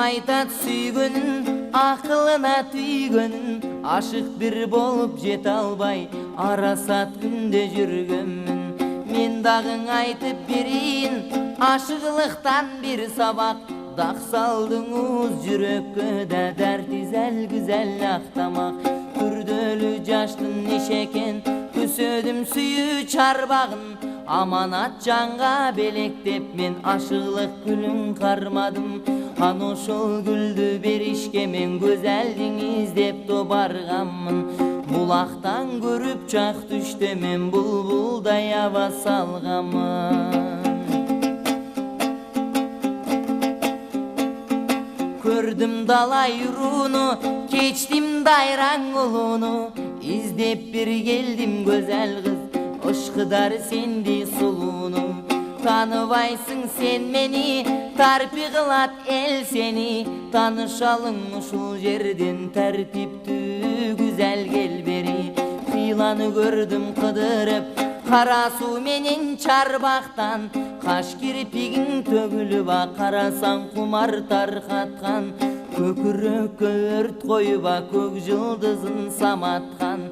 айтат сүйгөнүн, акылына түйгөнүн, ашык бир болуп жете албай арасат күндө жүргөнмүн. Мен дагың айтып берейин, ашыгылыктан бир сабак, дак салдыңыз жүрөккө да дәртизәл güzel актамак. Күрдөлүү жаштын неше экен, көсөдүм сүйүү чарбагын, аманат жанга белектеп мен ашыгылык гүлүн кармадым. Аны ошол гүлдү беришке мен көзелдиң издеп то барганмын. Булактан көрүп чак түштө мен булбулдай аба салганмын. Көрдүм далай урууну, кечтим дайраң улууну, издеп бир келдим көзел кыз, ышкыдар сенди сулууну. Таныбайсың сен мени, тарпи кылат эл сени, танышалың ушул жерден тартиптүү güzel кел бери. Кыйланы көрдүм кыдырып, кара суу менен чарбактан, каш кирпигиң төгүлүп карасаң кумар таркаткан. Көкүрөккө өрт коюп көк жылдызын саматкан.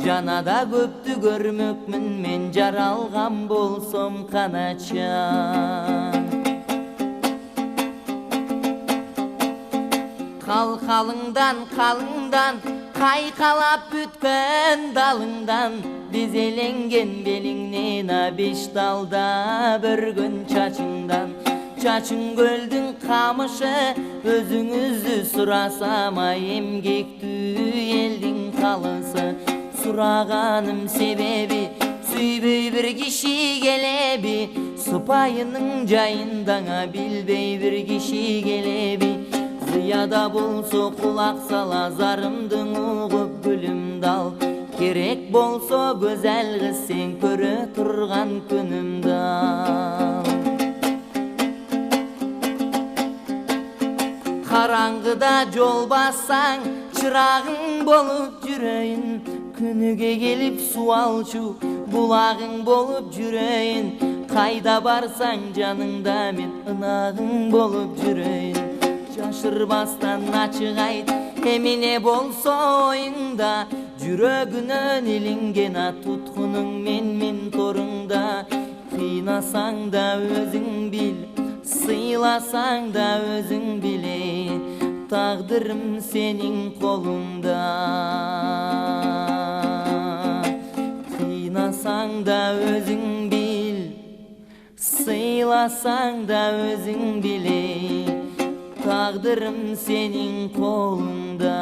Жанада көптү көрмөкмүн мен, жаралган болсом каначан. Калкалыңдан калыңдан, кайкалап бүткөн далыңдан, безеленген белиңнен беш далда бөргөн чачыңдан. Чачың көлдүн камышы, өзүңүздү сурасам, эмгектүү элдин калысы. Сураганым себеби, сүйбөй бир киши келеби, сыпайынын жайындаңа билбей бир киши келеби. Зыяда болсо кулак сала, зарымдың угуп гүлүмдү ал, керек болсо көзел кыз сен көрө турган күнүмдү ал. Караңгыда жол бассаң, чырагың болуп жүрөйүн, күнүгө келип суу алчу булагың болуп жүрөйүн. Кайда барсаң жаныңда мен ынагың болуп жүрөйүн. Жашырбастан ачык айт, эмне болсо оюңда, жүрөгүнөн илинген туткунуң мен торуңда. Кыйнасаң да өзүң бил, сыйласаң да өзүң биле, тагдырым сенин колуңда. Кыйнасаң да өзүң бил, сыйласаң да өзүң биле, тагдырым сенин колуңда.